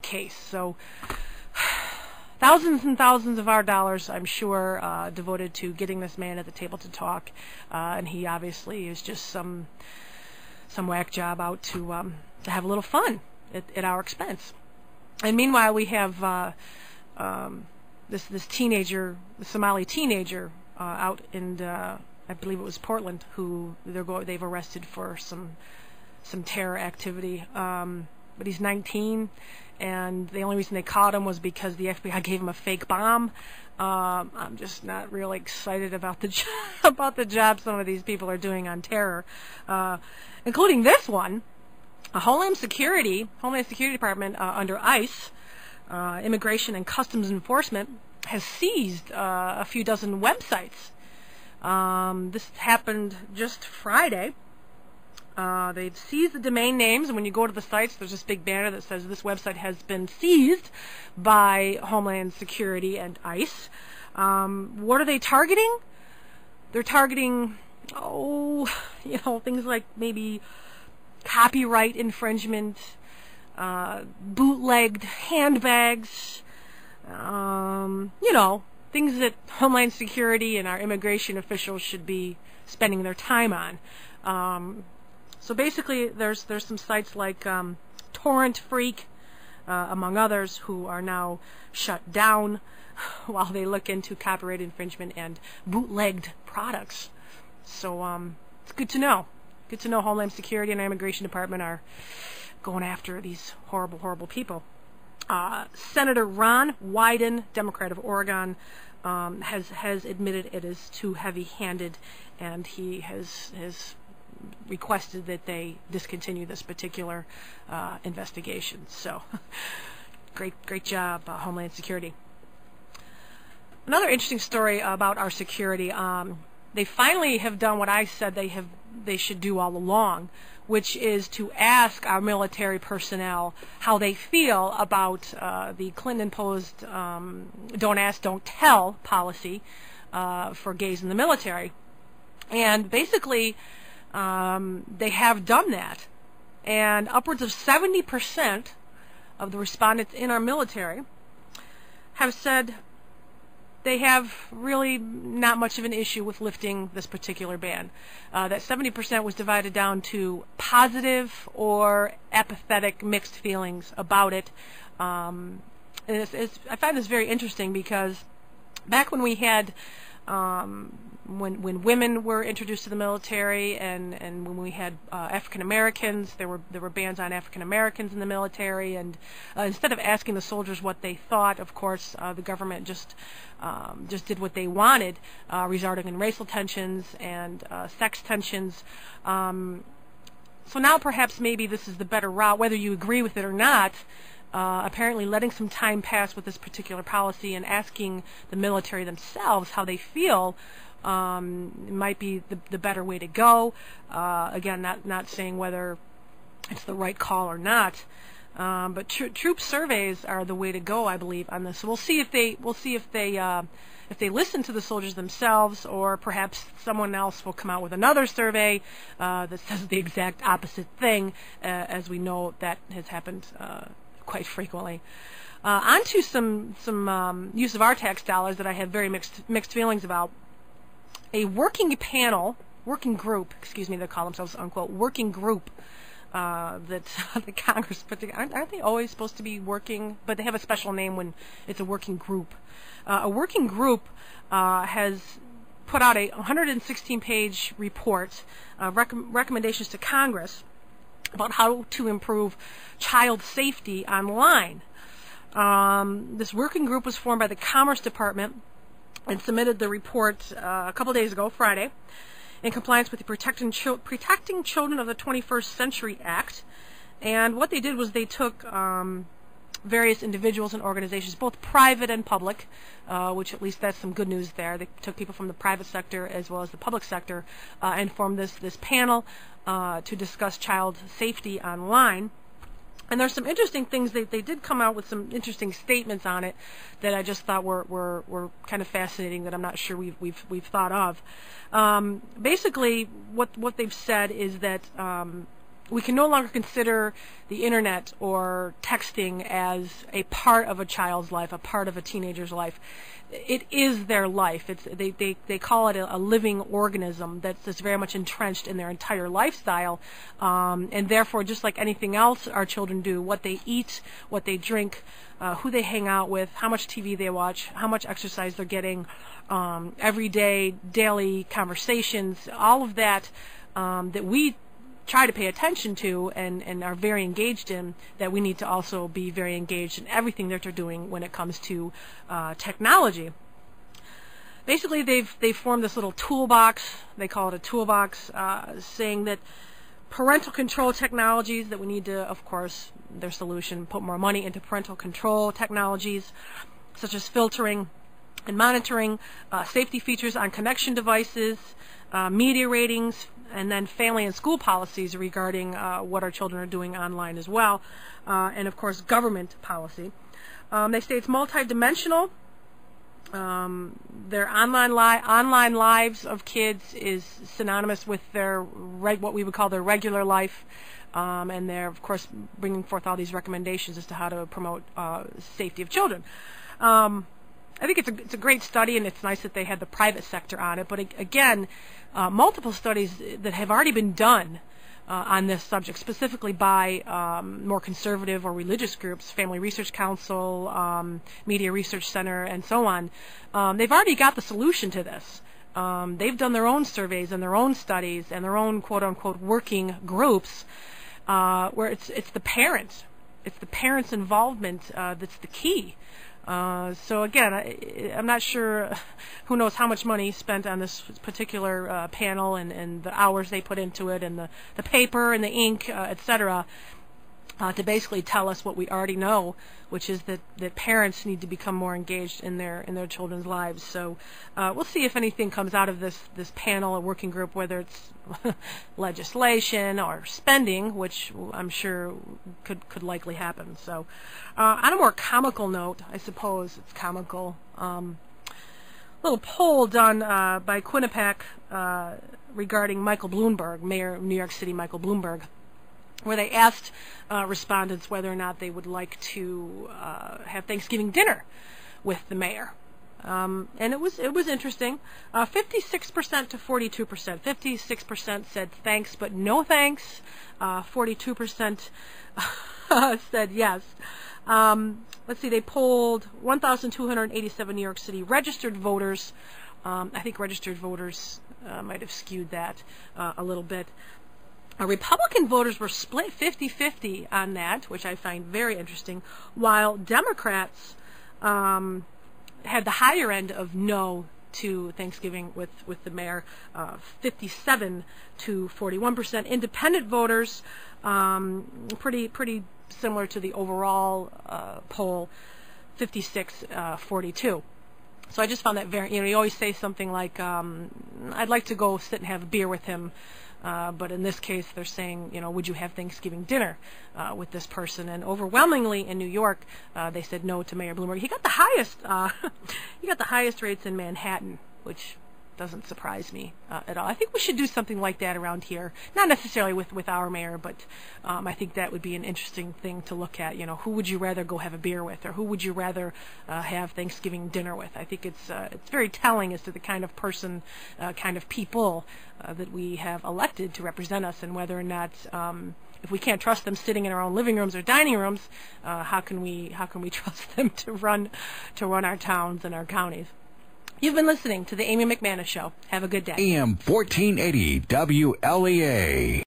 case. So thousands and thousands of our dollars, I'm sure, devoted to getting this man at the table to talk, and he obviously is just some whack job out to have a little fun at our expense. And meanwhile, we have this teenager, the Somali teenager, out in I believe it was Portland, who they've arrested for some terror activity. But he's 19, and the only reason they caught him was because the FBI gave him a fake bomb. I'm just not really excited about the job some of these people are doing on terror, including this one. A Homeland Security Department under ICE, Immigration and Customs Enforcement, has seized a few dozen websites. This happened just Friday. They've seized the domain names, and when you go to the sites, there's this big banner that says this website has been seized by Homeland Security and ICE. What are they targeting? They're targeting, things like maybe copyright infringement, bootlegged handbags, things that Homeland Security and our immigration officials should be spending their time on. So basically, there's some sites like Torrent Freak, among others, who are now shut down while they look into copyright infringement and bootlegged products. So it's good to know. Good to know Homeland Security and our Immigration Department are going after these horrible, horrible people. Senator Ron Wyden, Democrat of Oregon, has admitted it is too heavy-handed, and he has requested that they discontinue this particular investigation. So, great job, Homeland Security. Another interesting story about our security. They finally have done what I said they should do all along, which is to ask our military personnel how they feel about the Clinton-imposed "don't ask, don't tell" policy for gays in the military. And basically, they have done that, and upwards of 70% of the respondents in our military have said they have really not much of an issue with lifting this particular ban. That 70% was divided down to positive or apathetic mixed feelings about it. And I find this very interesting because back when we had when women were introduced to the military, and when we had African Americans, there were bans on African Americans in the military, and instead of asking the soldiers what they thought, of course, the government just did what they wanted, resulting in racial tensions and sex tensions. So now perhaps maybe this is the better route, whether you agree with it or not. Apparently letting some time pass with this particular policy and asking the military themselves how they feel might be the better way to go. Again, not saying whether it's the right call or not, but troop surveys are the way to go, I believe, on this. So we'll see if they listen to the soldiers themselves, or perhaps someone else will come out with another survey that says the exact opposite thing, as we know that has happened quite frequently. On to some use of our tax dollars that I have very mixed feelings about. A working group, they call themselves, unquote, working group that the Congress put together. Aren't they always supposed to be working? But they have a special name when it's a working group. A working group has put out a 116-page report, recommendations to Congress about how to improve child safety online. This working group was formed by the Commerce Department and submitted the report a couple days ago, Friday, in compliance with the Protecting Children of the 21st Century Act. And what they did was they took various individuals and organizations, both private and public, which at least that's some good news there. They took people from the private sector as well as the public sector and formed this panel to discuss child safety online. And there's some interesting things. They did come out with some interesting statements on it that I just thought were kind of fascinating, that I'm not sure we've thought of. Basically, what they've said is that we can no longer consider the internet or texting as a part of a child's life, a part of a teenager's life. It is their life. They call it a living organism that's very much entrenched in their entire lifestyle, and therefore, just like anything else our children do, what they eat, what they drink, who they hang out with, how much TV they watch, how much exercise they're getting, everyday, daily conversations, all of that that we try to pay attention to and are very engaged in, that we need to also be very engaged in everything that they're doing when it comes to technology. Basically, they've formed this little toolbox. They call it a toolbox, saying that parental control technologies, that we need to, of course, their solution, put more money into parental control technologies, such as filtering and monitoring, safety features on connection devices, media ratings, and then family and school policies regarding what our children are doing online as well, and of course government policy. They say it's multidimensional. Their online lives of kids is synonymous with their what we would call their regular life, and they're of course bringing forth all these recommendations as to how to promote safety of children. I think it's a great study, and it's nice that they had the private sector on it. But again, multiple studies that have already been done on this subject, specifically by more conservative or religious groups, Family Research Council, Media Research Center, and so on. They've already got the solution to this. They've done their own surveys and their own studies and their own quote-unquote working groups where it's the parents. It's the parents' involvement that's the key. So again, I'm not sure, who knows how much money spent on this particular panel and the hours they put into it and the paper and the ink, etc., to basically tell us what we already know, which is that parents need to become more engaged in their children's lives. So we'll see if anything comes out of this panel or working group, whether it's legislation or spending, which I'm sure could likely happen. So on a more comical note, I suppose it's comical, little poll done by Quinnipiac regarding Michael Bloomberg, Mayor of New York City, Michael Bloomberg, where they asked respondents whether or not they would like to have Thanksgiving dinner with the mayor. And it was interesting. 56% to 42%. 56% said thanks, but no thanks. 42% said yes. Let's see, they polled 1,287 New York City registered voters. I think registered voters might have skewed that a little bit. Republican voters were split 50-50 on that, which I find very interesting, while Democrats had the higher end of no to Thanksgiving with the mayor, 57 to 41%. Independent voters, pretty similar to the overall poll, 56-42. So I just found that very, you always say something like, I'd like to go sit and have a beer with him. But in this case, they're saying, would you have Thanksgiving dinner with this person? And overwhelmingly in New York, they said no to Mayor Bloomberg. He got the highest rates in Manhattan, which doesn't surprise me at all. I think we should do something like that around here. Not necessarily with our mayor, but I think that would be an interesting thing to look at. Who would you rather go have a beer with, or who would you rather have Thanksgiving dinner with? I think it's very telling as to the kind of person, kind of people that we have elected to represent us, and whether or not, if we can't trust them sitting in our own living rooms or dining rooms, how can we trust them to run our towns and our counties? You've been listening to the Amy McManus Show. Have a good day. AM 1480 WLEA.